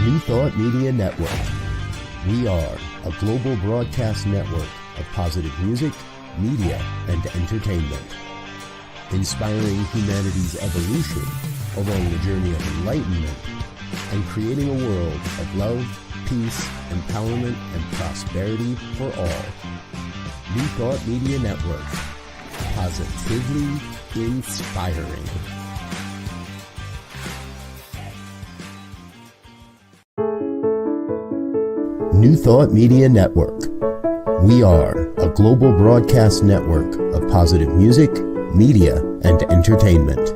New Thought Media Network. We are a global broadcast network of positive music, media, and entertainment, inspiring humanity's evolution along the journey of enlightenment and creating a world of love, peace, empowerment, and prosperity for all. New Thought Media Network. Positively inspiring. New Thought Media Network. We are a global broadcast network of positive music, media, and entertainment,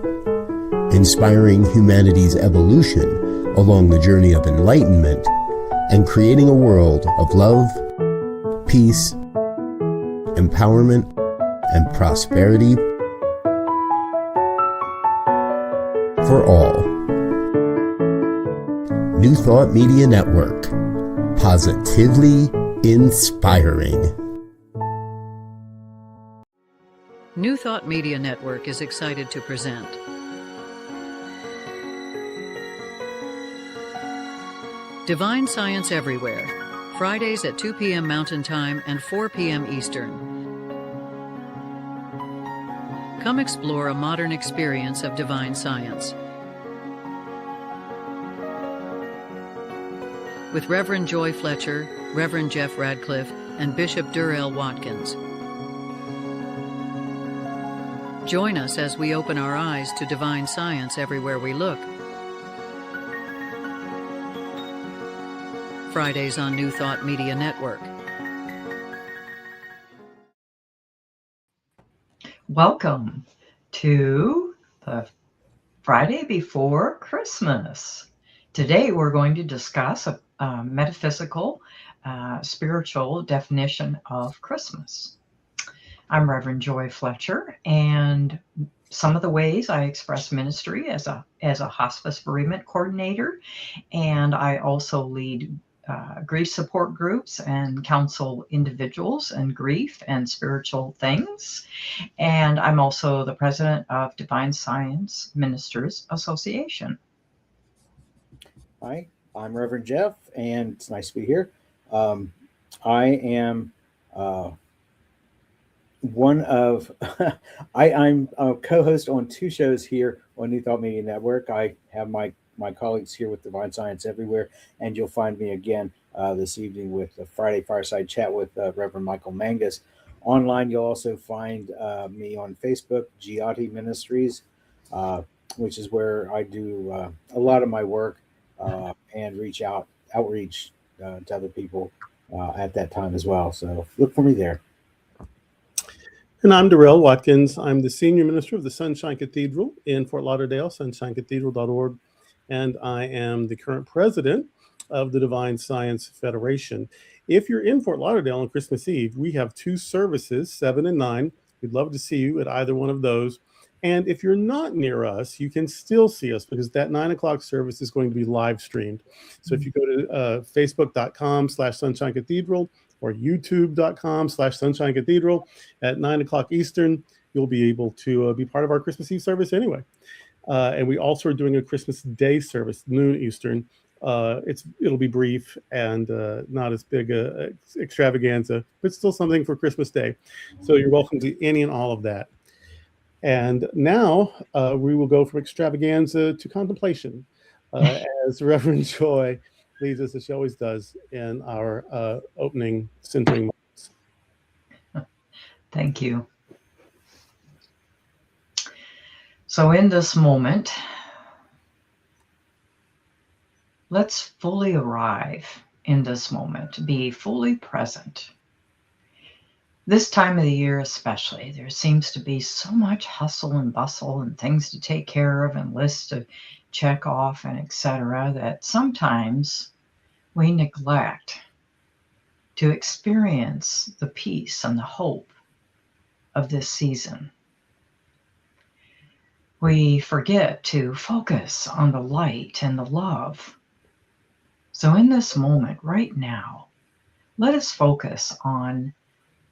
inspiring humanity's evolution along the journey of enlightenment and creating a world of love, peace, empowerment, and prosperity for all. New Thought Media Network. Positively inspiring. New Thought Media Network is excited to present Divine Science Everywhere, Fridays at 2 p.m. Mountain Time and 4 p.m. Eastern. Come explore a modern experience of divine science. With Reverend Joy Fletcher, Reverend Jeff Radcliff, and Bishop Durrell Watkins. Join us as we open our eyes to divine science everywhere we look. Fridays on New Thought Media Network. Welcome to the Friday before Christmas. Today we're going to discuss a metaphysical, spiritual definition of Christmas. I'm Reverend Joy Fletcher, and some of the ways I express ministry as a hospice bereavement coordinator, and I also lead grief support groups and counsel individuals in grief and spiritual things. And I'm also the president of Divine Science Ministers Association. Hi, I'm Reverend Jeff, and it's nice to be here. I am one of, I'm a co-host on two shows here on New Thought Media Network. I have my colleagues here with Divine Science Everywhere, and you'll find me again this evening with the Friday Fireside Chat with Reverend Michael Mangus. Online, you'll also find me on Facebook, Giotti Ministries, which is where I do a lot of my work and outreach to other people at that time as well. So look for me there. And I'm Durrell Watkins. I'm the senior minister of the Sunshine Cathedral in Fort Lauderdale, sunshinecathedral.org. And I am the current president of the Divine Science Federation. If you're in Fort Lauderdale on Christmas Eve, we have two services, 7 and 9. We'd love to see you at either one of those. And if you're not near us, you can still see us because that 9 o'clock service is going to be live streamed. So if you go to facebook.com/Sunshine Cathedral or youtube.com/Sunshine Cathedral at 9 o'clock Eastern, you'll be able to be part of our Christmas Eve service anyway. And we also are doing a Christmas Day service, noon Eastern. It'll be brief and not as big a extravaganza, but still something for Christmas Day. So you're welcome to any and all of that. And now we will go from extravaganza to contemplation as Reverend Joy leads us, as she always does, in our opening centering moments. Thank you. So in this moment, let's fully arrive in this moment, be fully present. This time of the year especially, there seems to be so much hustle and bustle and things to take care of and lists to check off and etc. that sometimes we neglect to experience the peace and the hope of this season. We forget to focus on the light and the love. So in this moment right now, let us focus on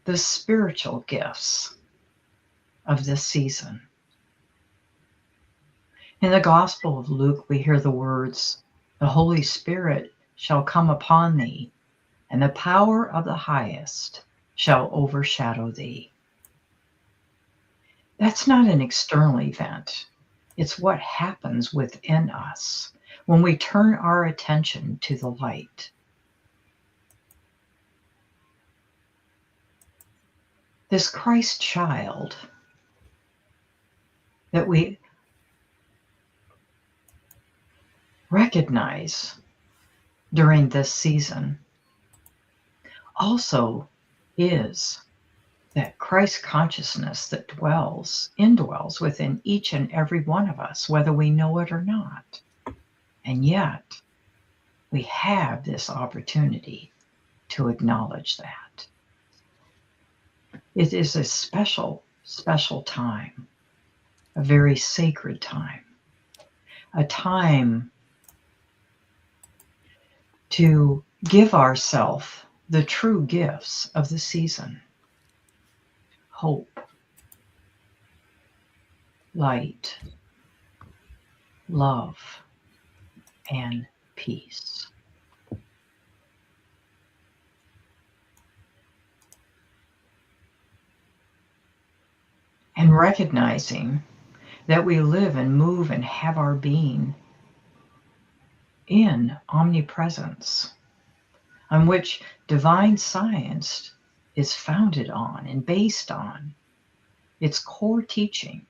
the spiritual gifts of this season. In the Gospel of Luke, we hear the words The Holy Spirit shall come upon thee, and the power of the highest shall overshadow thee. That's not an external event. It's what happens within us when we turn our attention to the light. This Christ child that we recognize during this season also is that Christ consciousness that indwells within each and every one of us, whether we know it or not. And yet, we have this opportunity to acknowledge that. It is a special, special time, a very sacred time, a time to give ourselves the true gifts of the season: hope, light, love, and peace. And recognizing that we live and move and have our being in omnipresence, on which divine science is founded on and based on its core teaching.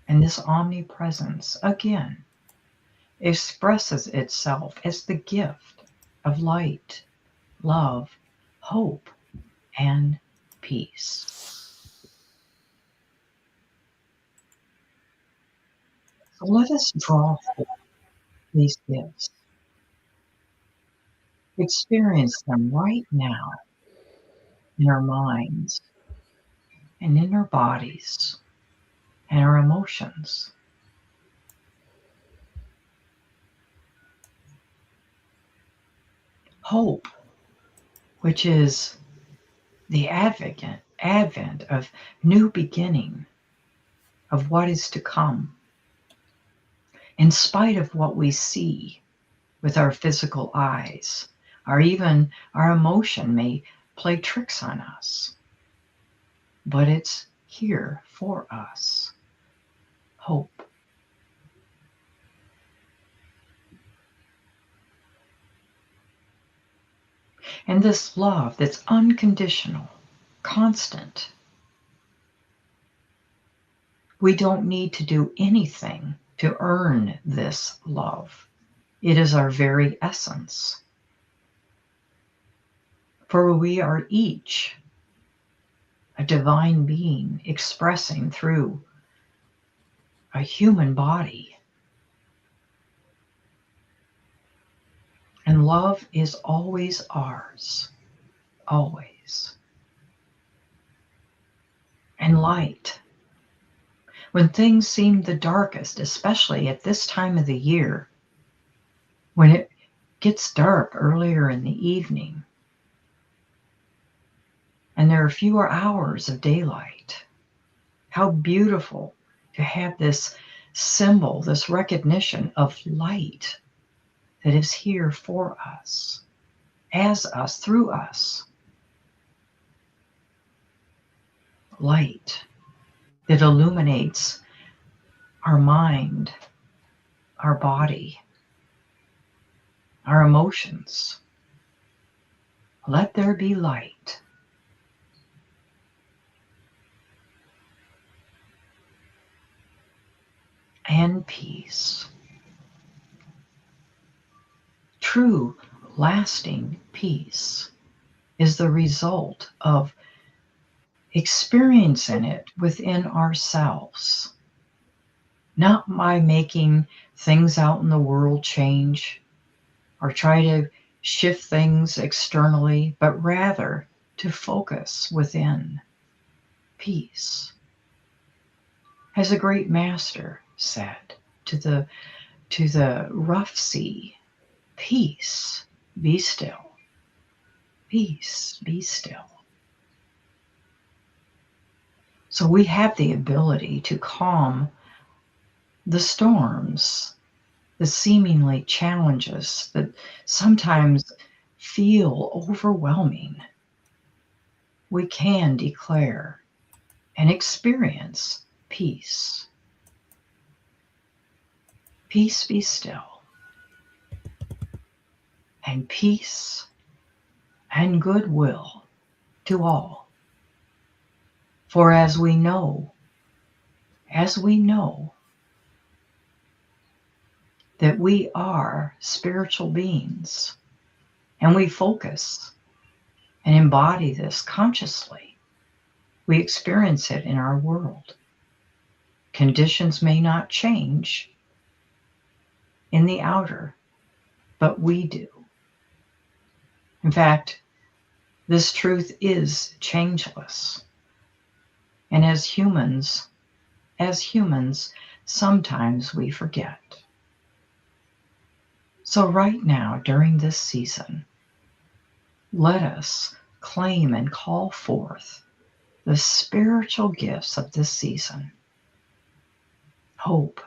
And this omnipresence, again, expresses itself as the gift of light, love, hope, and peace. So let us draw forth these gifts. Experience them right now in our minds and in our bodies and our emotions. Hope, which is the advent of new beginning, of what is to come, in spite of what we see with our physical eyes, or even our emotion may play tricks on us. But it's here for us. Hope. And this love that's unconditional, constant. We don't need to do anything to earn this love. It is our very essence. For we are each a divine being expressing through a human body. And love is always ours, always. And light. When things seem the darkest, especially at this time of the year, when it gets dark earlier in the evening, and there are fewer hours of daylight, how beautiful to have this symbol, this recognition of light that is here for us, as us, through us. Light that illuminates our mind, our body, our emotions. Let there be light. And peace. True, lasting peace is the result of experiencing it within ourselves, not by making things out in the world change or try to shift things externally, but rather to focus within. Peace. As a great master said to the rough sea, peace, be still. Peace, be still. So we have the ability to calm the storms the seemingly challenges that sometimes feel overwhelming, we can declare and experience peace. Peace be still, and peace and goodwill to all. For as we know that we are spiritual beings, and we focus and embody this consciously, we experience it in our world. Conditions may not change in the outer, but we do. In fact, this truth is changeless. And as humans, sometimes we forget. So right now, during this season, let us claim and call forth the spiritual gifts of this season: hope,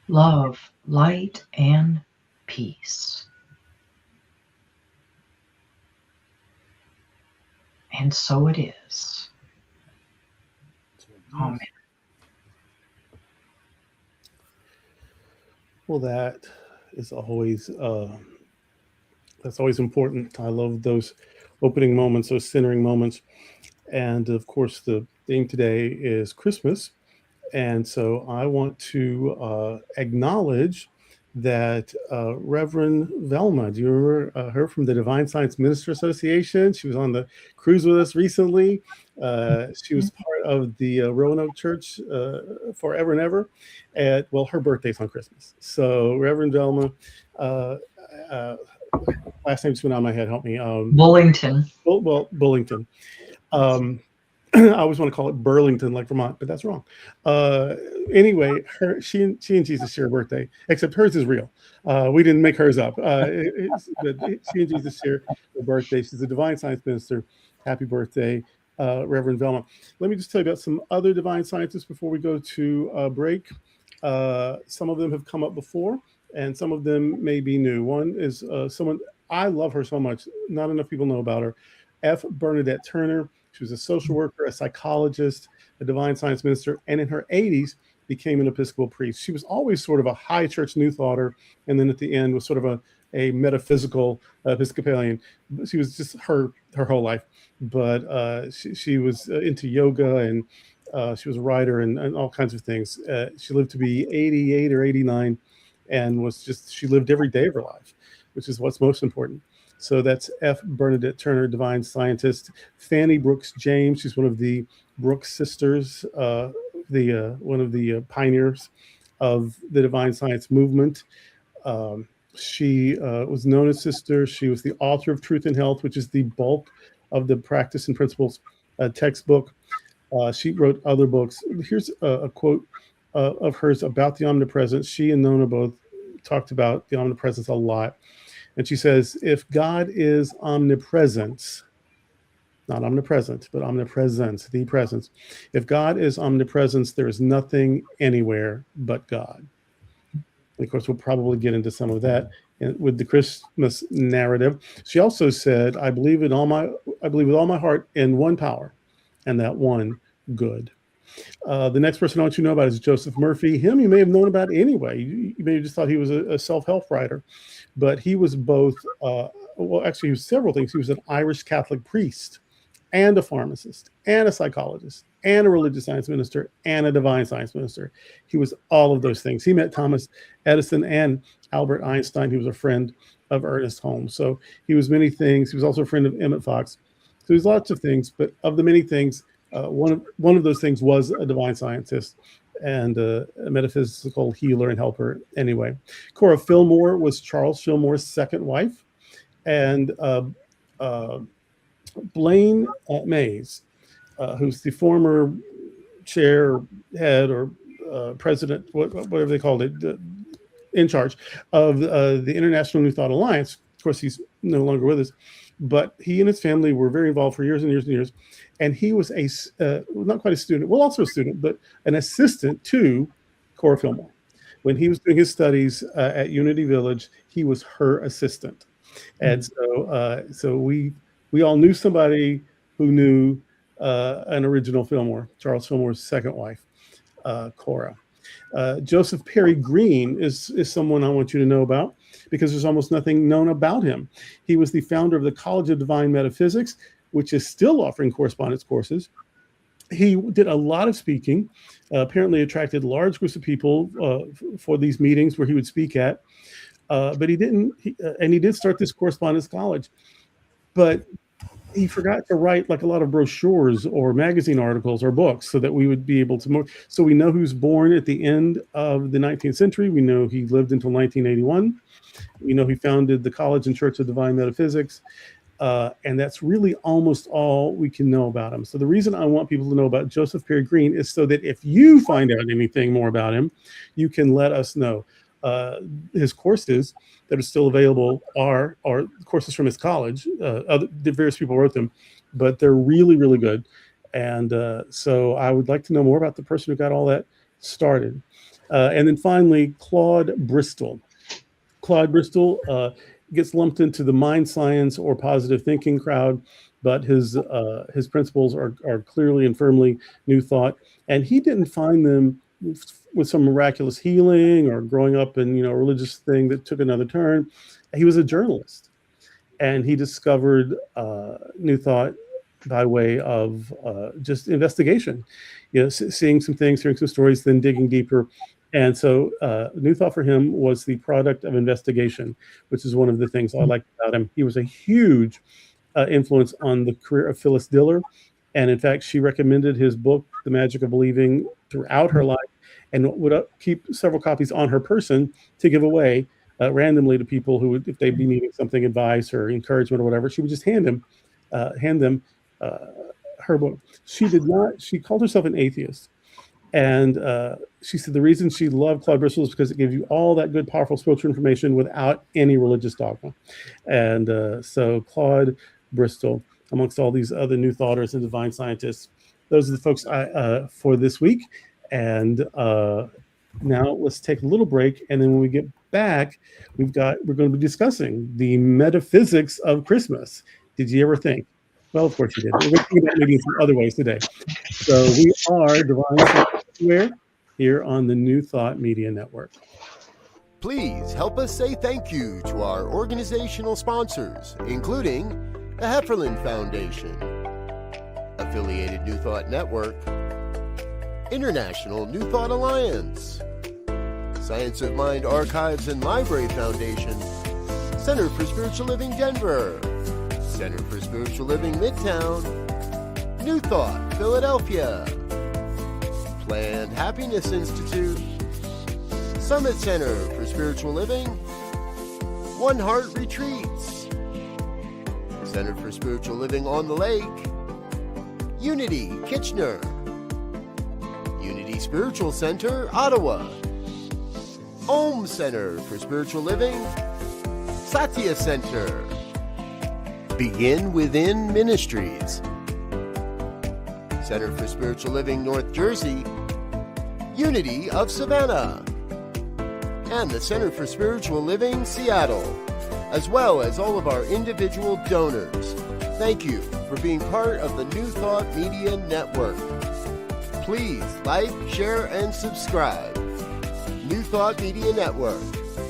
love, light, and peace. And so it is. Amen. Well, that is always that's always important. I love those opening moments, those centering moments. And of course, the theme today is Christmas. And so I want to acknowledge that Reverend Velma, do you remember her from the Divine Science Minister Association? She was on the cruise with us recently. She was part of the Roanoke Church forever and ever. And well, her birthday's on Christmas. So Reverend Velma, last name's been on my head, help me. Bullington. Well, Bullington. I always want to call it Burlington, like Vermont, but that's wrong. Anyway, she and Jesus share a birthday, except hers is real. We didn't make hers up. But she and Jesus share a birthday. She's a Divine Science Minister. Happy birthday, Reverend Velma. Let me just tell you about some other Divine Scientists before we go to break. Some of them have come up before, and some of them may be new. One is someone, I love her so much. Not enough people know about her. F. Bernadette Turner. She was a social worker, a psychologist, a Divine Science Minister, and in her 80s became an Episcopal priest. She was always sort of a high church New Thoughter, and then at the end was sort of a metaphysical Episcopalian. She was just her whole life. But she was into yoga, and she was a writer and all kinds of things. She lived to be 88 or 89, and she lived every day of her life, which is what's most important. So that's F. Bernadette Turner, Divine Scientist. Fanny Brooks James, she's one of the Brooks sisters, one of the pioneers of the Divine Science movement. She was known as Sister. She was the author of Truth and Health, which is the bulk of the Practice and Principles textbook. She wrote other books. Here's a quote of hers about the omnipresence. She and Nona both talked about the omnipresence a lot. And she says, if God is omnipresence, not omnipresent, but omnipresence, the presence. If God is omnipresence, there is nothing anywhere but God. And of course, we'll probably get into some of that with the Christmas narrative. She also said, I believe with all my heart in one power, and that one good. The next person I want you to know about is Joseph Murphy. Him you may have known about anyway. You may have just thought he was a self-help writer. But he was both, he was several things. He was an Irish Catholic priest and a pharmacist and a psychologist and a religious science minister and a divine science minister. He was all of those things. He met Thomas Edison and Albert Einstein. He was a friend of Ernest Holmes. So he was many things. He was also a friend of Emmett Fox. So there's lots of things, but of the many things, one of those things was a divine scientist and a metaphysical healer and helper anyway. Cora Fillmore was Charles Fillmore's second wife. And Blaine Mays, who's the former chair, head, or president, whatever they called it, in charge of the International New Thought Alliance. Of course, he's no longer with us. But he and his family were very involved for years and years and years. And he was not quite a student, well, also a student, but an assistant to Cora Fillmore. when he was doing his studies at Unity Village, he was her assistant. And so we all knew somebody who knew an original Fillmore, Charles Fillmore's second wife, Cora. Joseph Perry Green is someone I want you to know about because there's almost nothing known about him. He was the founder of the College of Divine Metaphysics, which is still offering correspondence courses. He did a lot of speaking, apparently attracted large groups of people for these meetings where he would speak at. But he didn't, and he did start this correspondence college, but he forgot to write like a lot of brochures or magazine articles or books so that we would be able to more. So we know he was born at the end of the 19th century. We know he lived until 1981. We know he founded the College and Church of Divine Metaphysics. And that's really almost all we can know about him. So the reason I want people to know about Joseph Perry Green is so that if you find out anything more about him, you can let us know. His courses that are still available are courses from his college. Various people wrote them, but they're really, really good. And so I would like to know more about the person who got all that started. And then finally, Claude Bristol. Claude Bristol gets lumped into the mind science or positive thinking crowd, but his principles are clearly and firmly New Thought. And he didn't find them with some miraculous healing or growing up in a religious thing that took another turn. He was a journalist, and he discovered New Thought by way of just investigation, seeing some things, hearing some stories, then digging deeper. And so New Thought for him was the product of investigation, which is one of the things I liked about him. He was a huge influence on the career of Phyllis Diller. And in fact, she recommended his book, The Magic of Believing, throughout her life, and would keep several copies on her person to give away randomly to people who would, if they'd be needing something, advice or encouragement or whatever, she would just hand them her book. She called herself an atheist. And she said the reason she loved Claude Bristol is because it gave you all that good, powerful spiritual information without any religious dogma. And so Claude Bristol, amongst all these other New Thoughters and divine scientists, those are the folks for this week. And now let's take a little break. And then when we get back, we're going to be discussing the metaphysics of Christmas. Did you ever think? Well, of course you did. We're going to think about maybe some other ways today. So we are Divine Science Everywhere here on the New Thought Media Network. Please help us say thank you to our organizational sponsors, including the Hefferland Foundation, Affiliated New Thought Network, International New Thought Alliance, Science of Mind Archives and Library Foundation, Center for Spiritual Living Denver, Center for Spiritual Living Midtown, New Thought Philadelphia, Planned Happiness Institute, Summit Center for Spiritual Living, One Heart Retreats, Center for Spiritual Living on the Lake, Unity Kitchener, Unity Spiritual Center Ottawa, Om Center for Spiritual Living, Satya Center, Begin Within Ministries, Center for Spiritual Living North Jersey, Unity of Savannah, and the Center for Spiritual Living Seattle, as well as all of our individual donors. Thank you for being part of the New Thought Media Network. Please like, share, and subscribe. New Thought Media Network,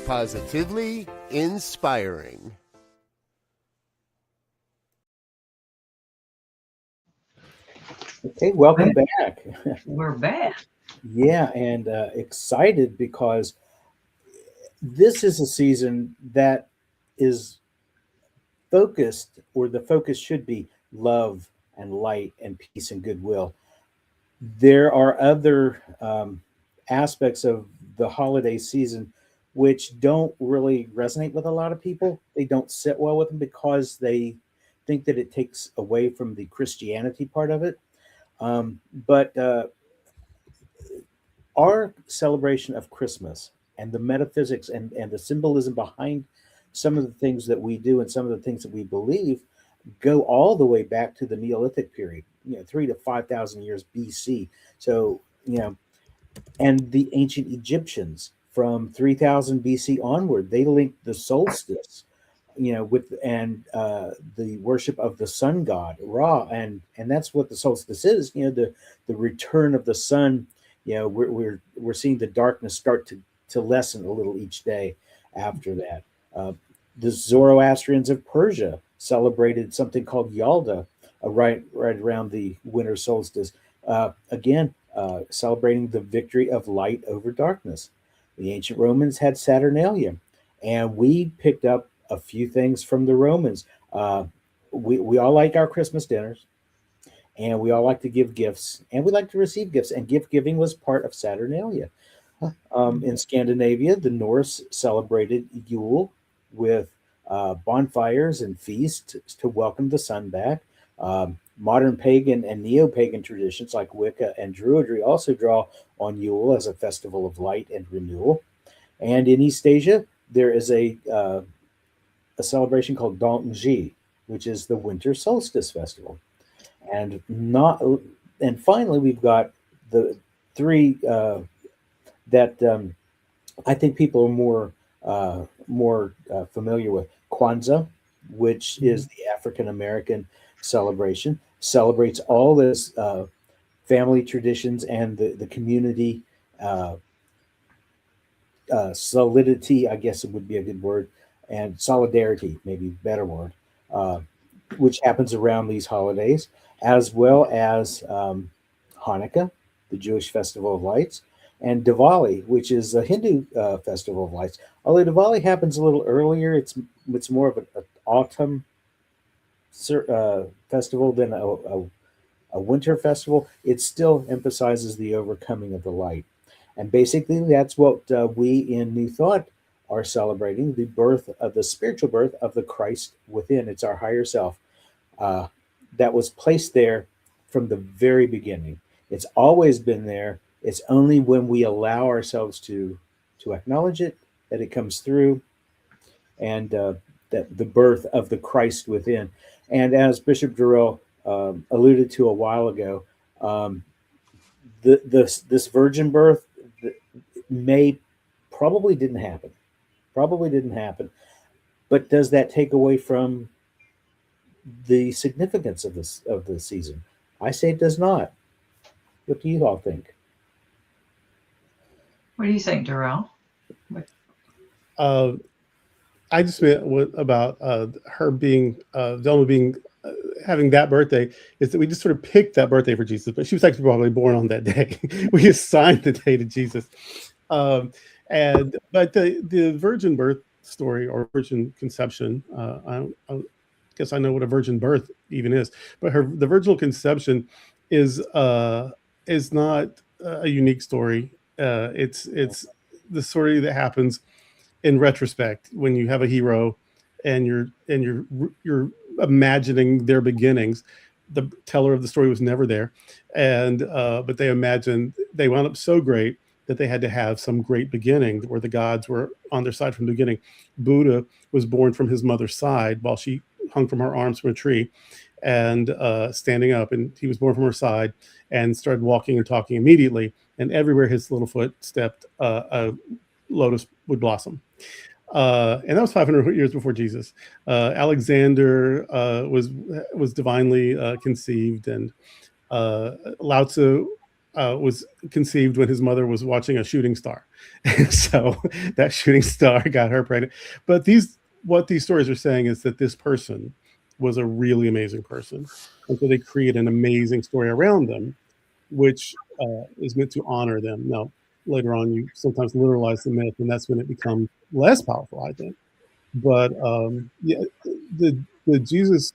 positively inspiring. Okay, welcome back. We're back. Yeah, and excited because this is a season that is focused, or the focus should be love and light and peace and goodwill. There are other aspects of the holiday season which don't really resonate with a lot of people. They don't sit well with them because they think that it takes away from the Christianity part of it. But our celebration of Christmas and the metaphysics and the symbolism behind some of the things that we do and some of the things that we believe go all the way back to the Neolithic period, 3,000 to 5,000 years BC. So, and the ancient Egyptians from 3000 BC onward. They linked the solstice, with the worship of the sun god Ra, and that's what the solstice is. The return of the sun. We're seeing the darkness start to lessen a little each day after that. The Zoroastrians of Persia celebrated something called Yalda, right around the winter solstice. Again, celebrating the victory of light over darkness. The ancient Romans had Saturnalia, and we picked up a few things from the Romans. We all like our Christmas dinners, and we all like to give gifts, and we like to receive gifts, and gift giving was part of Saturnalia. In Scandinavia, the Norse celebrated Yule with bonfires and feasts to welcome the sun back. Modern pagan and neo-pagan traditions like Wicca and Druidry also draw on Yule as a festival of light and renewal. And in East Asia, there is a celebration called Dongji, which is the winter solstice festival. And finally, we've got the three that I think people are more familiar with. Kwanzaa, which is the African American celebration, celebrates all this family traditions and the community solidity, I guess it would be a good word, and solidarity, maybe a better word, which happens around these holidays, as well as Hanukkah, the Jewish festival of lights, and Diwali, which is a Hindu festival of lights. Although Diwali happens a little earlier, it's more of an autumn festival than a winter festival. It still emphasizes the overcoming of the light. And basically, that's what we in New Thought are celebrating, the spiritual birth of the Christ within. It's our higher self that was placed there from the very beginning. It's always been there. It's only when we allow ourselves to acknowledge it that it comes through, and that the birth of the Christ within. And as Bishop Durrell alluded to a while ago, this virgin birth probably didn't happen. But does that take away from the significance of the season? I say it does not. What do you all think? What do you think, Durrell? I just meant about her being Velma being having that birthday is that we just sort of picked that birthday for Jesus, but she was actually probably born on that day. We assigned the day to Jesus, but the virgin birth story or virgin conception, I guess I know what a virgin birth even is, but the virginal conception is not a unique story. It's the story that happens in retrospect when you have a hero and you're imagining their beginnings. The teller of the story was never there, and but they imagined they wound up so great that they had to have some great beginning where the gods were on their side from the beginning. Buddha was born from his mother's side while she hung from her arms from a tree and standing up, and he was born from her side and started walking and talking immediately, and everywhere his little foot stepped, a lotus would blossom. And that was 500 years before Jesus. Alexander was divinely conceived, and Lao Tzu was conceived when his mother was watching a shooting star. And so that shooting star got her pregnant. But what these stories are saying is that this person was a really amazing person. And so they create an amazing story around them, which is meant to honor them. Now, later on, you sometimes literalize the myth, and that's when it becomes less powerful, I think. But the Jesus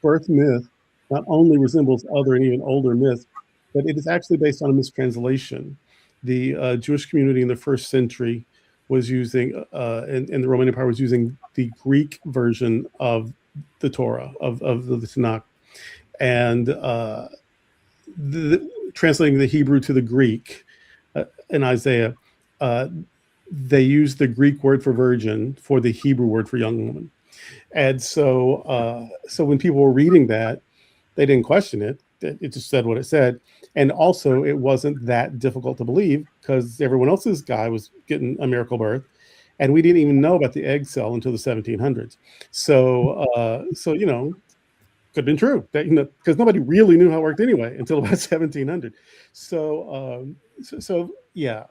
birth myth not only resembles other and even older myths, but it is actually based on a mistranslation. The Jewish community in the first century was using, and the Roman Empire was using the Greek version of the Torah, of the Tanakh. And translating the Hebrew to the Greek in Isaiah, they used the Greek word for virgin for the Hebrew word for young woman. And so when people were reading that, they didn't question it. It just said what it said. And also, it wasn't that difficult to believe because everyone else's guy was getting a miracle birth, and we didn't even know about the egg cell until the 1700s. So, could have been true that, because nobody really knew how it worked anyway until about 1700. So yeah,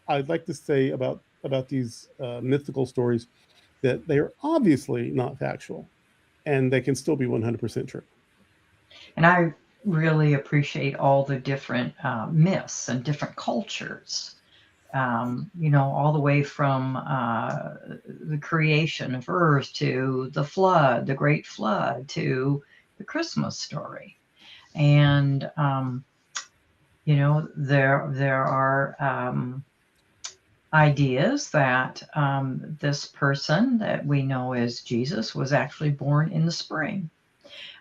I'd like to say about these mythical stories that they are obviously not factual, and they can still be 100% true. And I really appreciate all the different myths and different cultures. All the way from the creation of Earth to the flood, the Great Flood, to the Christmas story. And there are ideas that this person that we know as Jesus was actually born in the spring.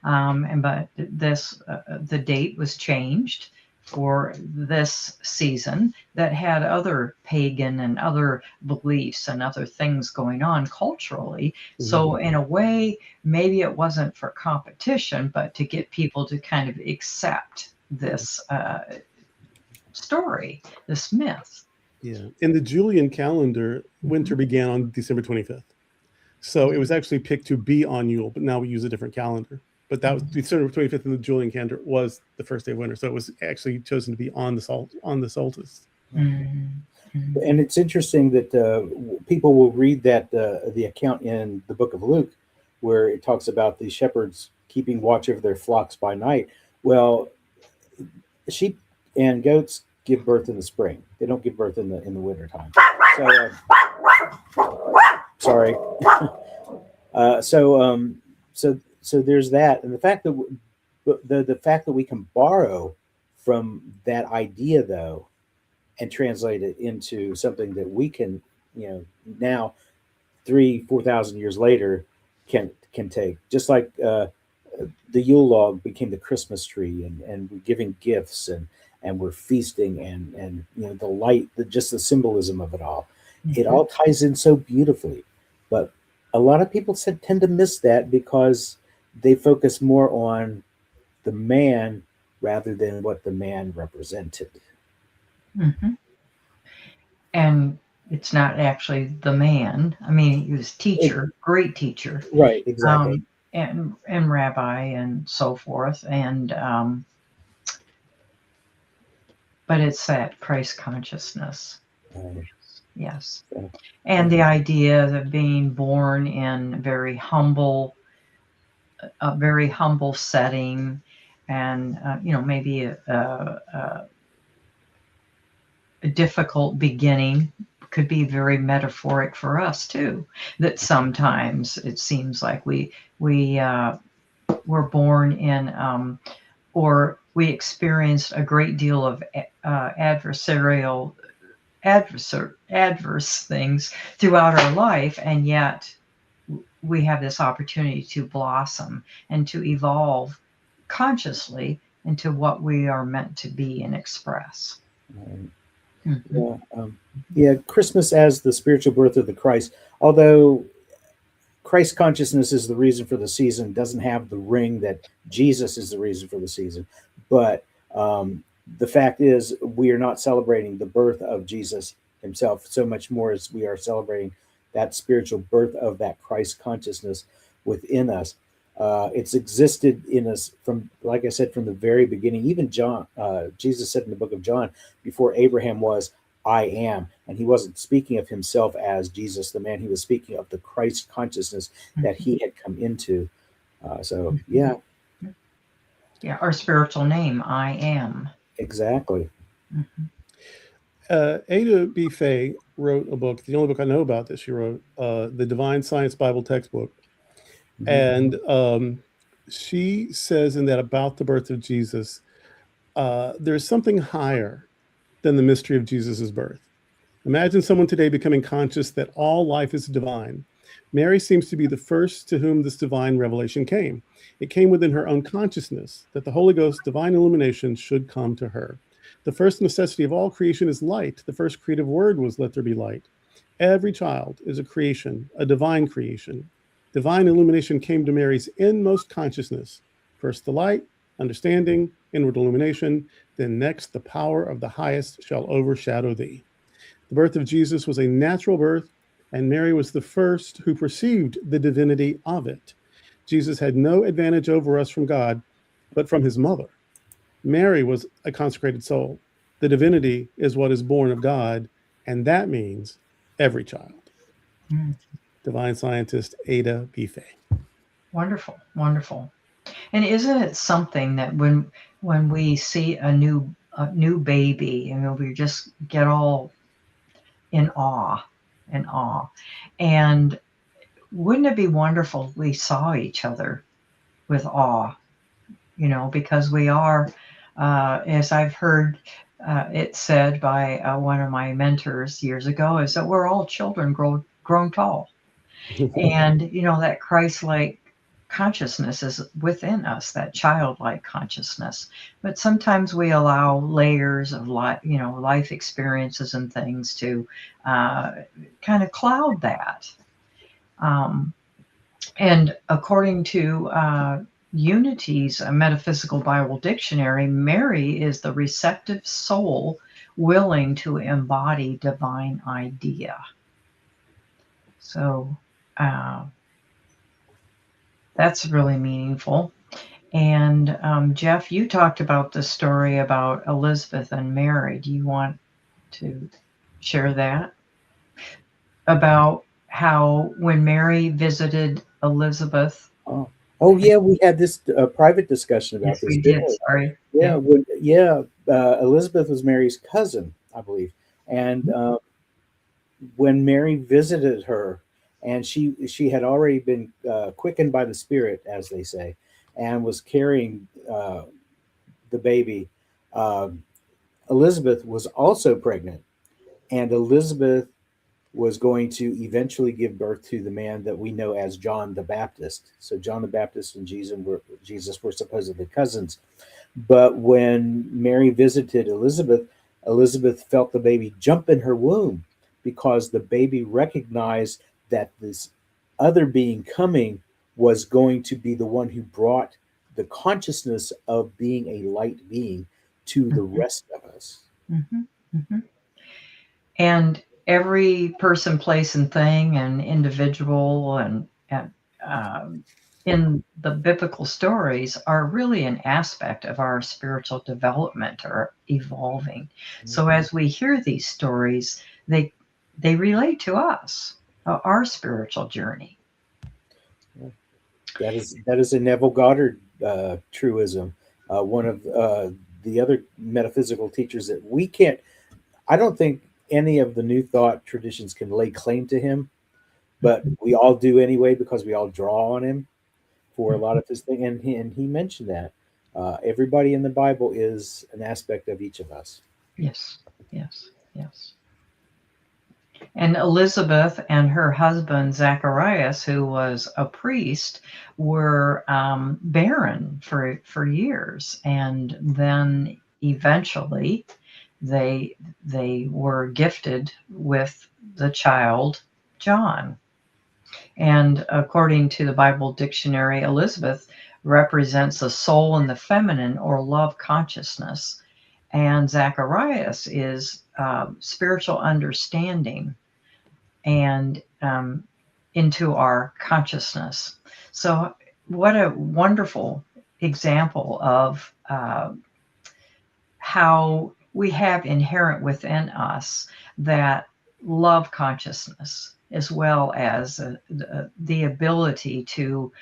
But the date was changed for this season that had other pagan and other beliefs and other things going on culturally. So in a way, maybe it wasn't for competition, but to get people to kind of accept this story, this myth. Yeah. In the Julian calendar, winter began on December 25th. So it was actually picked to be on Yule, but now we use a different calendar. But that was December 25th in the Julian calendar was the first day of winter. So it was actually chosen to be on the solstice. Mm-hmm. And it's interesting that people will read that the account in the book of Luke, where it talks about the shepherds keeping watch over their flocks by night. Well, sheep and goats give birth in the spring. They don't give birth in the winter time. So, sorry. So there's that, and the fact that we can borrow from that idea though, and translate it into something that we can, now 3,000-4,000 years later can take, just like the Yule log became the Christmas tree, and we're giving gifts and we're feasting and the light, just the symbolism of it all. Mm-hmm. It all ties in so beautifully, but a lot of people tend to miss that because they focus more on the man rather than what the man represented. Mm-hmm. And it's not actually the man. I mean, he was teacher, great teacher. Right, exactly. And rabbi and so forth. And but it's that Christ consciousness. Yes. Yeah. And the idea of being born in a very humble setting, and maybe a difficult beginning could be very metaphoric for us too. That sometimes it seems like we were born in or we experienced a great deal of adverse things throughout our life, and yet we have this opportunity to blossom and to evolve consciously into what we are meant to be and express. Right. Mm-hmm. Christmas as the spiritual birth of the Christ, although Christ consciousness is the reason for the season, doesn't have the ring that Jesus is the reason for the season. But the fact is, we are not celebrating the birth of Jesus himself so much more as we are celebrating that spiritual birth of that Christ consciousness within us. It's existed in us from, like I said, from the very beginning. Even John, Jesus said in the book of John, before Abraham was, I am. And he wasn't speaking of himself as Jesus, the man. He was speaking of the Christ consciousness that he had come into. Yeah, our spiritual name, I am. Exactly. Mm-hmm. Ada B. Fay wrote a book, the only book I know about that she wrote, the Divine Science Bible Textbook. Mm-hmm. And she says in that about the birth of Jesus, there's something higher than the mystery of Jesus's birth. Imagine someone today becoming conscious that all life is divine. Mary seems to be the first to whom this divine revelation came. It came within her own consciousness that the Holy Ghost's divine illumination should come to her. The first necessity of all creation is light. The first creative word was, let there be light. Every child is a creation, a divine creation. Divine illumination came to Mary's inmost consciousness. First the light, understanding, inward illumination. Then next, the power of the highest shall overshadow thee. The birth of Jesus was a natural birth, and Mary was the first who perceived the divinity of it. Jesus had no advantage over us from God, but from his mother. Mary was a consecrated soul. The divinity is what is born of God, and that means every child. Mm. Divine scientist Ada B. Fay. Wonderful, wonderful. And isn't it something that when we see a new baby, we just get all in awe, and wouldn't it be wonderful if we saw each other with awe, because we are, as I've heard it said by one of my mentors years ago, is that we're all children grown tall. And, that Christ-like consciousness is within us, that childlike consciousness. But sometimes we allow layers of life experiences and things to kind of cloud that. And according to Unity's Metaphysical Bible Dictionary, Mary is the receptive soul willing to embody divine idea. So that's really meaningful. And Jeff, you talked about the story about Elizabeth and Mary. Do you want to share that? About how when Mary visited Elizabeth. Oh yeah, we had this private discussion about Yes, this. we did. Sorry. Yeah. Elizabeth was Mary's cousin, I believe, and when Mary visited her, and she had already been quickened by the Spirit, as they say, and was carrying the baby. Elizabeth was also pregnant, and Elizabeth was going to eventually give birth to the man that we know as John the Baptist. So John the Baptist and Jesus were supposedly cousins. But when Mary visited Elizabeth, Elizabeth felt the baby jump in her womb because the baby recognized that this other being coming was going to be the one who brought the consciousness of being a light being to the rest of us. Mm-hmm. Mm-hmm. And every person, place, and thing, and individual, and in the biblical stories are really an aspect of our spiritual development or evolving. Mm-hmm. So as we hear these stories, they relate to us, our spiritual journey. That is a Neville Goddard truism. One of the other metaphysical teachers that we can't. I don't think any of the New Thought traditions can lay claim to him, but we all do anyway because we all draw on him for a lot of his thing. And he mentioned that everybody in the Bible is an aspect of each of us. Yes, yes, yes. And Elizabeth and her husband Zacharias, who was a priest, were barren for years, and then eventually they were gifted with the child John. And according to the Bible dictionary, Elizabeth represents the soul in the feminine or love consciousness, and Zacharias is spiritual understanding and into our consciousness. So what a wonderful example of how we have inherent within us that love consciousness, as well as the ability to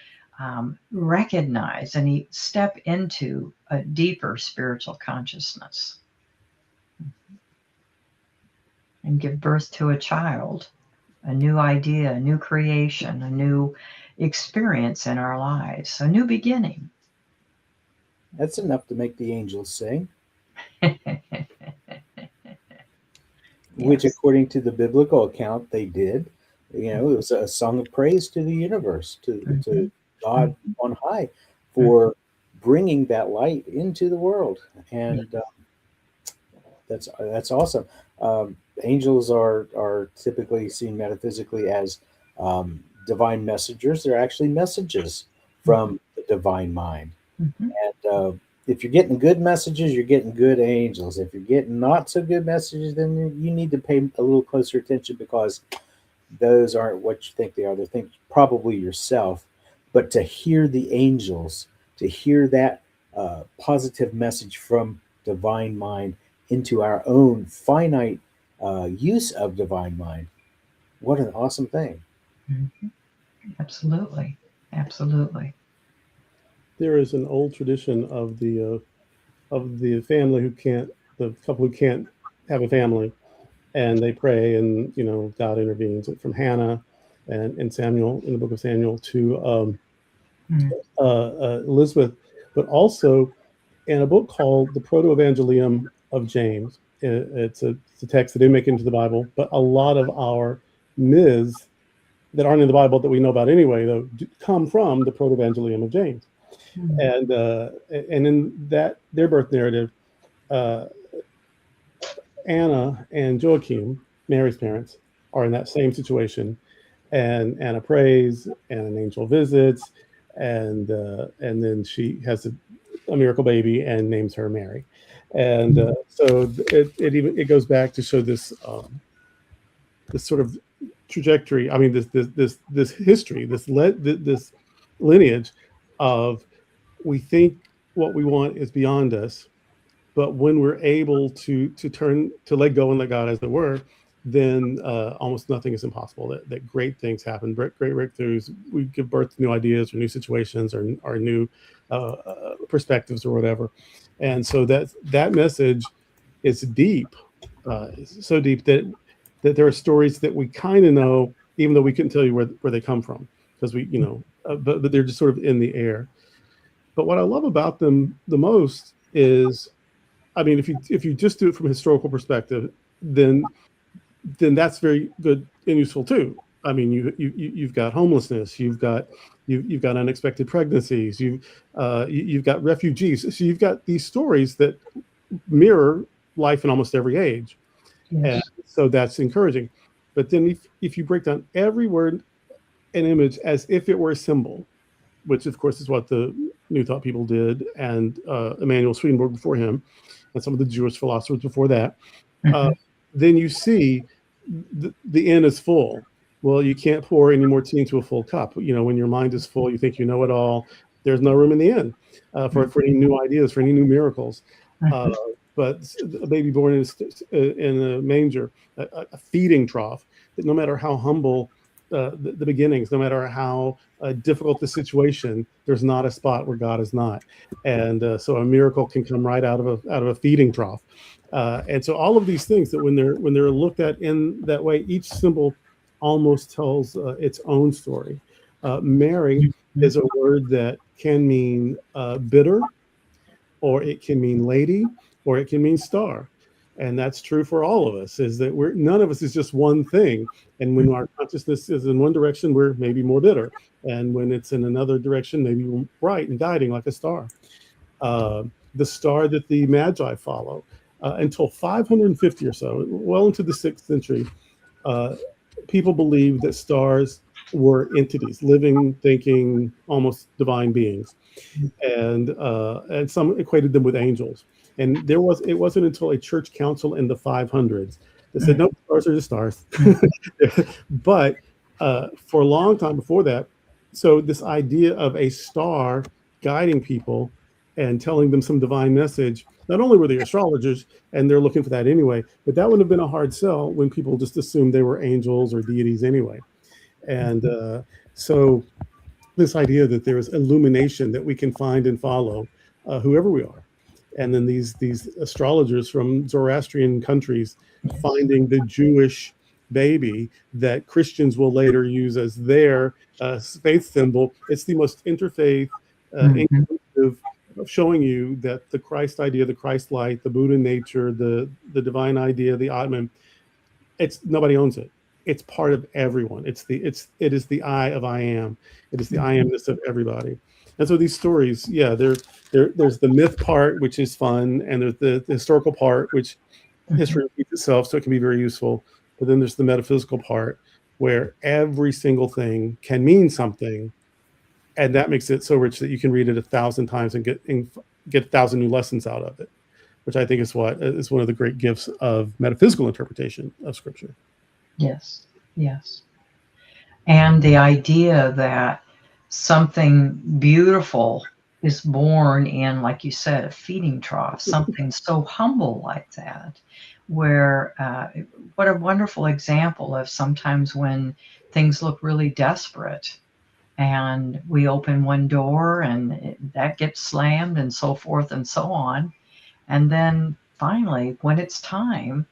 recognize and step into a deeper spiritual consciousness and give birth to a child, a new idea, a new creation, a new experience in our lives, a new beginning. That's enough to make the angels sing. Which, according to the biblical account, they did. It was a song of praise to the universe, to God on high, for bringing that light into the world, and that's awesome. Angels are typically seen metaphysically as divine messengers. They're actually messages from the divine mind, and if you're getting good messages, you're getting good angels. If you're getting not so good messages, then you need to pay a little closer attention, because those aren't what you think they are. They're probably yourself. But to hear the angels, to hear that positive message from divine mind into our own finite use of divine mind, what an awesome thing. Mhm. Absolutely. Absolutely. There is an old tradition of the family the couple who can't have a family, and they pray, and God intervenes. From Hannah and Samuel in the book of Samuel to Mm. Elizabeth, but also in a book called the Proto-Evangelium of James. It's a text that didn't make it into the Bible, but a lot of our myths that aren't in the Bible that we know about anyway, though, come from the Proto-Evangelium of James. Mm. And in that their birth narrative, Anna and Joachim, Mary's parents, are in that same situation, and Anna prays, and an angel visits, and then she has a miracle baby and names her Mary, and so it goes back to show this this sort of trajectory. I mean, this history, this lineage of, we think what we want is beyond us, but when we're able to let go and let God, as it were, then almost nothing is impossible. That great things happen, great breakthroughs. We give birth to new ideas, or new situations, or new perspectives, or whatever. And so that message is deep, so deep that there are stories that we kind of know, even though we couldn't tell you where they come from, because but they're just sort of in the air. But what I love about them the most is, I mean, if you just do it from a historical perspective, then that's very good and useful too. I mean, you've got homelessness, you've got unexpected pregnancies, you've got refugees. So you've got these stories that mirror life in almost every age, Yes. and so that's encouraging. But then if you break down every word and image as if it were a symbol, which of course is what the New Thought people did, and Emanuel Swedenborg before him, and some of the Jewish philosophers before that, then you see the end is full. Well, you can't pour any more tea into a full cup. When your mind is full, you think you know it all. There's no room in the end for any new ideas, for any new miracles. But a baby born in a manger, a feeding trough, that no matter how humble the beginnings, no matter how difficult the situation, there's not a spot where God is not. And so a miracle can come right out of a feeding trough. And so all of these things, that when they're looked at in that way, each symbol almost tells its own story. Mary is a word that can mean bitter, or it can mean lady, or it can mean star. And that's true for all of us, is that none of us is just one thing. And when our consciousness is in one direction, we're maybe more bitter. And when it's in another direction, maybe we're bright and guiding like a star. The star that the Magi follow, until 550 or so, well into the 6th century, people believed that stars were entities, living, thinking, almost divine beings. And some equated them with angels. And it wasn't until a church council in the 500s that said, no, stars are just stars. But for a long time before that, so this idea of a star guiding people and telling them some divine message, not only were they astrologers, and they're looking for that anyway, but that would have been a hard sell when people just assumed they were angels or deities anyway. And so this idea that there is illumination that we can find and follow whoever we are. And then these astrologers from Zoroastrian countries finding the Jewish baby that Christians will later use as their faith symbol. It's the most interfaith, inclusive, of showing you that the Christ idea, the Christ light, the Buddha nature, the divine idea, the Atman, nobody owns it. It's part of everyone. It is the I of I am. It is the I amness of everybody. And so these stories, there's the myth part, which is fun, and there's the historical part, which history repeats itself, so it can be very useful. But then there's the metaphysical part, where every single thing can mean something, and that makes it so rich that you can read it 1,000 times and get 1,000 new lessons out of it, which I think is what is one of the great gifts of metaphysical interpretation of Scripture. Yes, yes. And the idea that something beautiful is born in, like you said, a feeding trough, something so humble like that, where what a wonderful example of sometimes when things look really desperate and we open one door and that gets slammed and so forth and so on. And then finally, when it's time,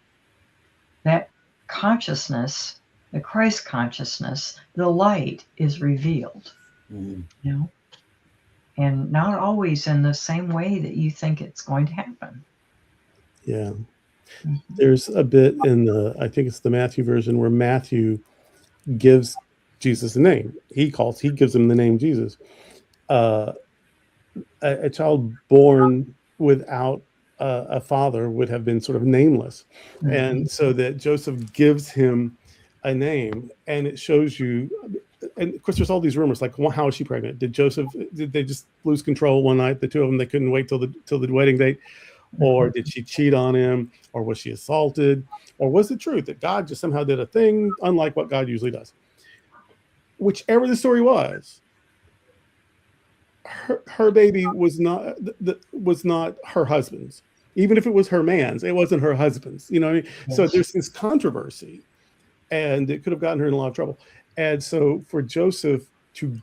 that consciousness, the Christ consciousness, the light is revealed, you know, and not always in the same way that you think it's going to happen. Yeah. There's a bit in I think it's the Matthew version, where Matthew gives Jesus a name. He gives him the name Jesus. A child born without a father would have been sort of nameless. And so that Joseph gives him a name, and it shows you, and of course there's all these rumors, like, well, how is she pregnant? Did they just lose control one night, the two of them, they couldn't wait till the wedding date? Or did she cheat on him? Or was she assaulted? Or was it true that God just somehow did a thing unlike what God usually does? Whichever the story was, her baby was not her husband's. Even if it was her man's, it wasn't her husband's. You know what I mean? Yes. So there's this controversy, and it could have gotten her in a lot of trouble. And so for Joseph to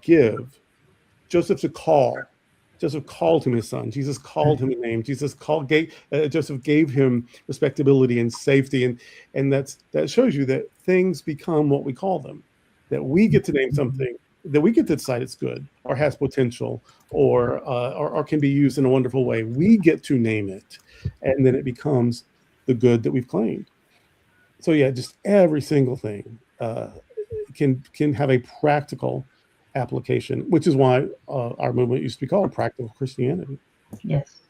Joseph called him his son. Jesus called him a name. Joseph gave him respectability and safety, and that shows you that things become what we call them. That we get to name something, that we get to decide it's good or has potential or can be used in a wonderful way. We get to name it, and then it becomes the good that we've claimed. So yeah, just every single thing can have a practical application, which is why our movement used to be called Practical Christianity. Yes.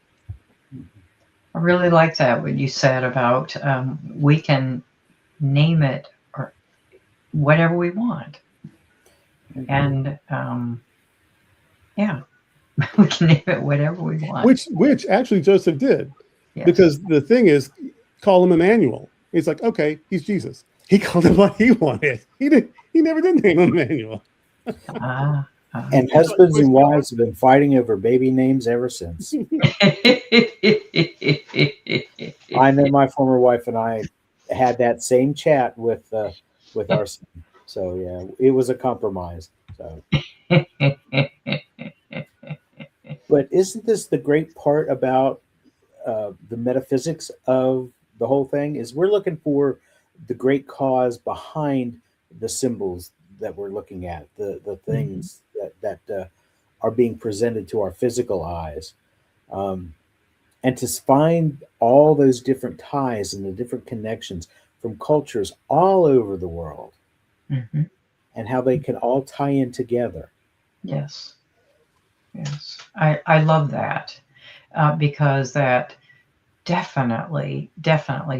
I really like that, what you said about we can name it or whatever we want. And yeah, we can name it whatever we want. Which actually Joseph did. Yes. Because the thing is, call him Emmanuel. He's like, okay, he's Jesus. He called him what he wanted. He never did name him Emmanuel. And husbands and wives have been fighting over baby names ever since. I know my former wife and I had that same chat with our son. So yeah, it was a compromise. So, but isn't this the great part about the metaphysics of the whole thing? Is we're looking for the great cause behind the symbols that we're looking at, the things that are being presented to our physical eyes, and to find all those different ties and the different connections from cultures all over the world, and how they can all tie in together. Yes. I love that because that definitely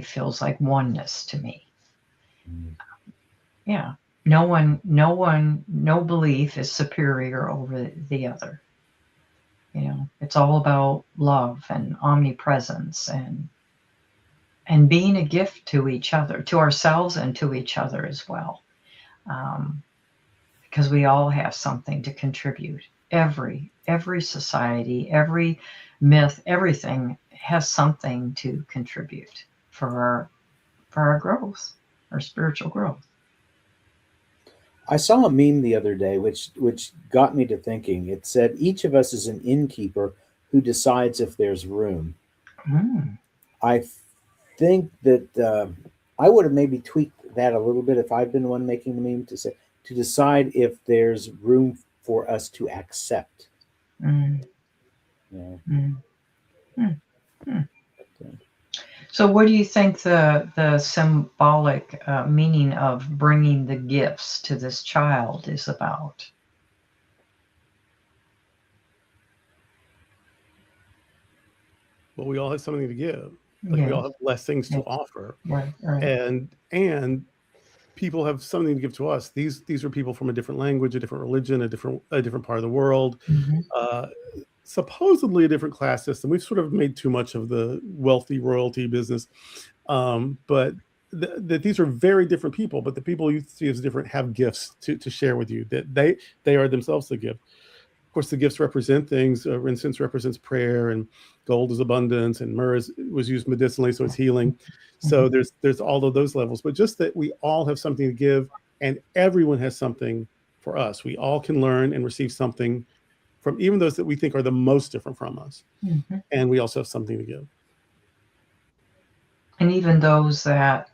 feels like oneness to me. Yeah. No belief is superior over the other. You know, it's all about love and omnipresence and being a gift to each other, to ourselves and to each other as well. Because we all have something to contribute. Every society, every myth, everything has something to contribute for our growth, our spiritual growth. I saw a meme the other day which got me to thinking. It said each of us is an innkeeper who decides if there's room. I think that I would have maybe tweaked that a little bit if I'd been the one making the meme, to decide if there's room for us to accept. So what do you think the symbolic meaning of bringing the gifts to this child is about? Well, we all have something to give. We all have blessings to offer. Right. And people have something to give to us. These are people from a different language, a different religion, a different part of the world. supposedly a different class system. We've sort of made too much of the wealthy royalty business, but that these are very different people. But the people you see as different have gifts to share with you. That they are themselves the gift. Of course, the gifts represent things. Incense represents prayer, and gold is abundance, and myrrh was used medicinally, so it's healing. So there's all of those levels. But just that we all have something to give, and everyone has something for us. We all can learn and receive something from even those that we think are the most different from us. And we also have something to give. And even those that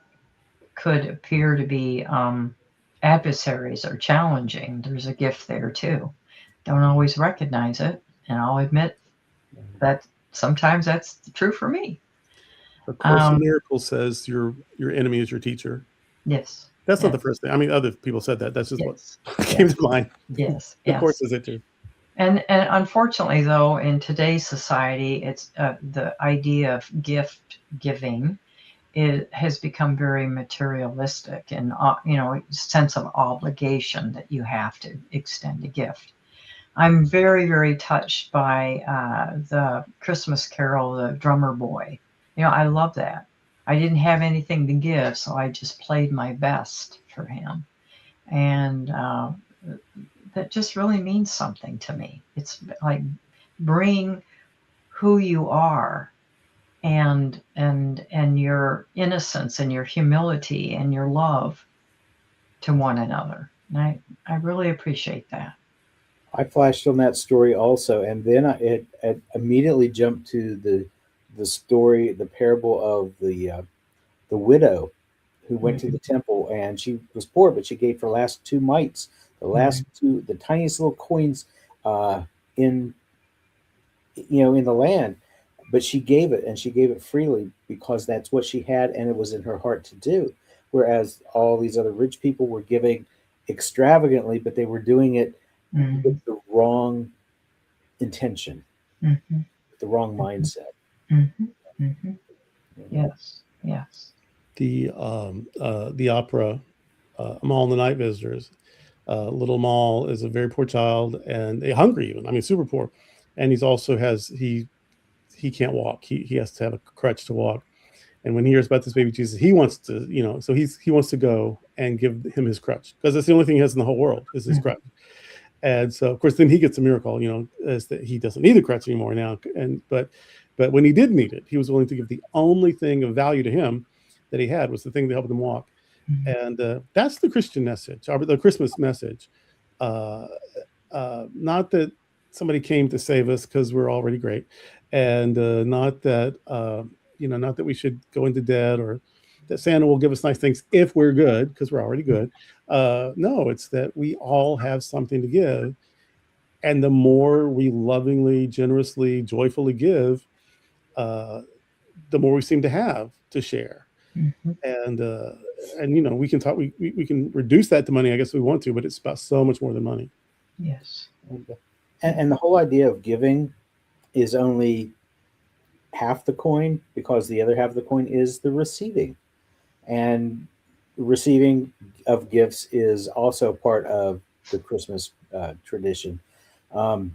could appear to be adversaries or challenging, there's a gift there too. Don't always recognize it, and I'll admit that sometimes that's true for me. A Course in Miracles says your enemy is your teacher. Yes. That's not the first thing. I mean, other people said that. That's just what came to mind. Yes. The Course says it too. And unfortunately, though, in today's society, it's the idea of gift giving. It has become very materialistic, and sense of obligation that you have to extend a gift. I'm very, very touched by the Christmas Carol, the Drummer Boy. I love that. I didn't have anything to give, so I just played my best for him, and that just really means something to me. It's like bring who you are, and your innocence and your humility and your love to one another. And I really appreciate that. I flashed on that story also, and then it immediately jumped to the story, the parable of the widow who went to the temple, and she was poor, but she gave her last 2 mites, the tiniest little coins in the land, but she gave it, and she gave it freely because that's what she had, and it was in her heart to do. Whereas all these other rich people were giving extravagantly, but they were doing it with the wrong intention, the wrong mindset. Yes. The opera, Amal and the Night Visitors. Little Amal is a very poor child, and hungry even. I mean, super poor, and he can't walk. He has to have a crutch to walk. And when he hears about this baby Jesus, he wants to, so he wants to go and give him his crutch, because that's the only thing he has in the whole world is his crutch. And so, of course, then he gets a miracle, is that he doesn't need the crutch anymore now. But when he did need it, he was willing to give the only thing of value to him that he had was the thing that helped him walk. And that's the Christian message, or the Christmas message. Not that somebody came to save us because we're already great, and not that not that we should go into debt, or that Santa will give us nice things if we're good because we're already good. No, it's that we all have something to give, and the more we lovingly, generously, joyfully give, the more we seem to have to share. And we can talk. We can reduce that to money, I guess, if we want to, but it's about so much more than money. Yes. And the whole idea of giving is only half the coin, because the other half of the coin is the receiving. And receiving of gifts is also part of the Christmas tradition. And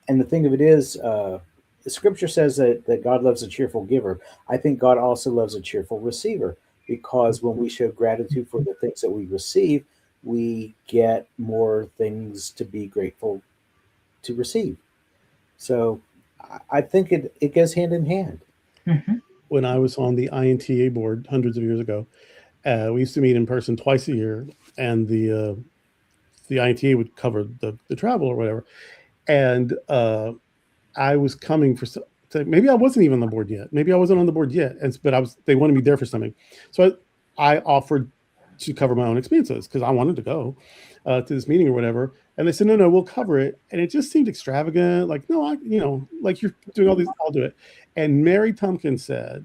the thing of it is, the scripture says that God loves a cheerful giver. I think God also loves a cheerful receiver, because when we show gratitude for the things that we receive, we get more things to be grateful to receive. So I think it goes hand in hand. When I was on the INTA board hundreds of years ago, we used to meet in person twice a year, and the INTA would cover the travel or whatever. And I was coming for maybe I wasn't even on the board yet. Maybe I wasn't on the board yet, but they wanted me there for something. So I offered to cover my own expenses because I wanted to go to this meeting or whatever. And they said, no, we'll cover it. And it just seemed extravagant. Like, no, like you're doing all these, I'll do it. And Mary Tompkins said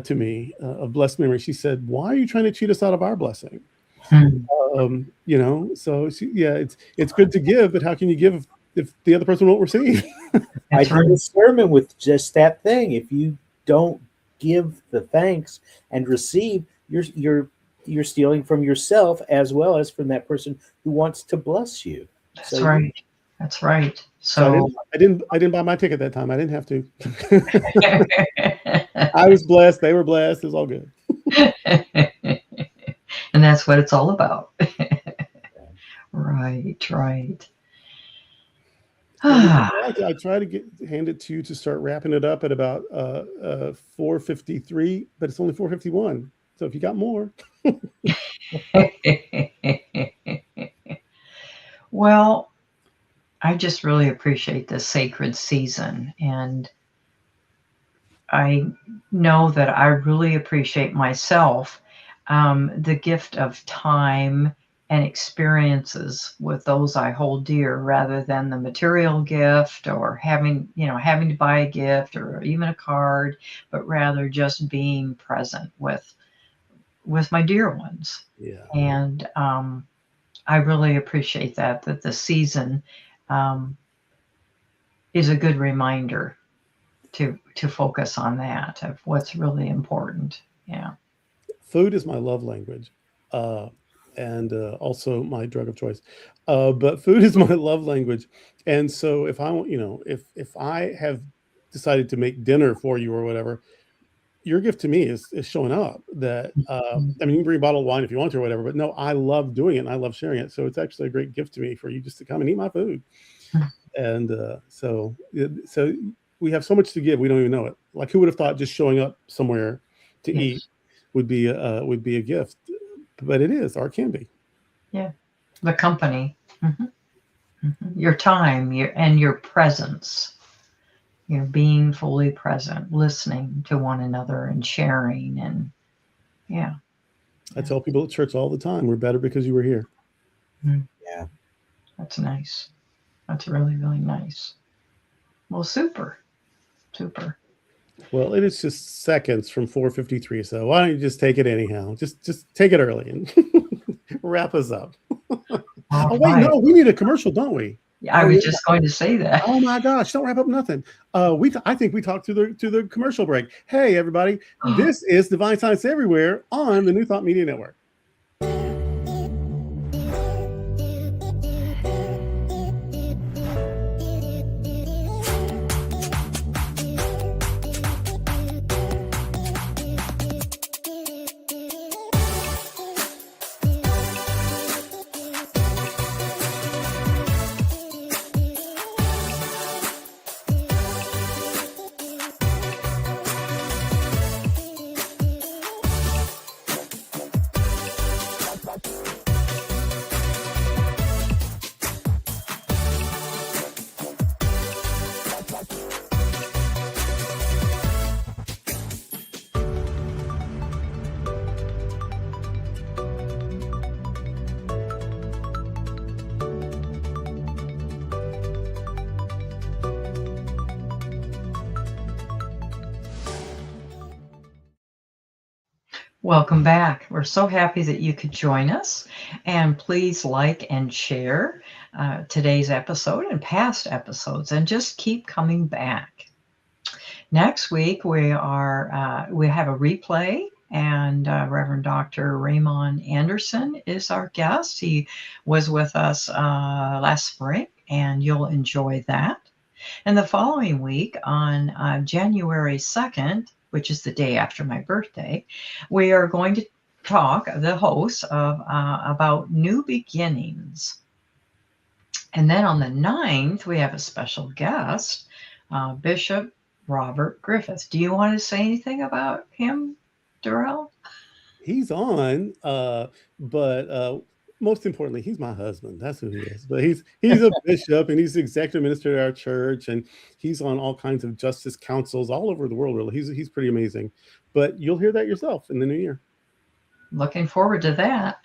to me, of blessed memory, she said, why are you trying to cheat us out of our blessing? So it's good to give, but how can you give if the other person won't receive? I did a sermon with just that thing. If you don't give the thanks and receive, you're stealing from yourself as well as from that person who wants to bless you. That's right. That's right. So So, I didn't buy my ticket that time. I didn't have to. I was blessed. They were blessed. It was all good. and that's what it's all about. Right, right. Well, Ah, I try to hand it to you to start wrapping it up at about 4:53, but it's only 4:51. So if you got more, well, I just really appreciate this sacred season. And I know that I really appreciate myself, the gift of time and experiences with those I hold dear rather than the material gift or having to buy a gift or even a card, but rather just being present with my dear ones. yeah. And I really appreciate that the season um, is a good reminder to focus on that of what's really important. Yeah. Food is my love language, uh, and also my drug of choice. But food is my love language, and so if I want, if I have decided to make dinner for you or whatever, your gift to me is showing up. That I mean, you can bring a bottle of wine if you want to or whatever, but no, I love doing it and I love sharing it. So it's actually a great gift to me for you just to come and eat my food. And so we have so much to give, we don't even know it. Like, who would have thought just showing up somewhere to Yes. eat would be a gift? But it is, or it can be. Yeah. The company, your time, your presence, being fully present, listening to one another and sharing, and yeah. I tell people at church all the time, we're better because you were here. Yeah. That's nice. That's really, really nice. Well, super. Well, it is just seconds from 4:53, so why don't you just take it anyhow? Just take it early and wrap us up. All Oh wait, right. no, we need a commercial, don't we? I was just going to say that. Oh my gosh, don't wrap up nothing. I think we talked to the commercial break. Hey everybody, this is Divine Science Everywhere on the New Thought Media Network. Welcome back. We're so happy that you could join us. And please like and share today's episode and past episodes, and just keep coming back. Next week, we have a replay, and Reverend Dr. Raymond Anderson is our guest. He was with us last spring, and you'll enjoy that. And the following week, on January 2nd, which is the day after my birthday, we are going to talk, the hosts, about new beginnings. And then on the 9th, we have a special guest, Bishop Robert Griffith. Do you want to say anything about him, Durrell? He's on, but most importantly, he's my husband. That's who he is. But he's a bishop, and he's the executive minister at our church, and he's on all kinds of justice councils all over the world. Really, he's pretty amazing. But you'll hear that yourself in the new year. Looking forward to that.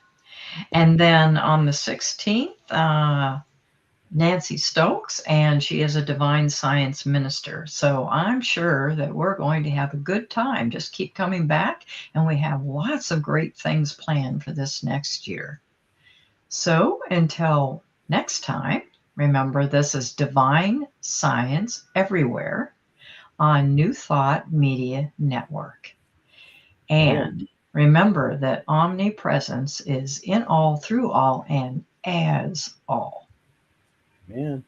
And then on the 16th, Nancy Stokes, and she is a divine science minister. So I'm sure that we're going to have a good time. Just keep coming back, and we have lots of great things planned for this next year. So until next time, remember, this is Divine Science Everywhere on New Thought Media Network. And remember that omnipresence is in all, through all, and as all. Man.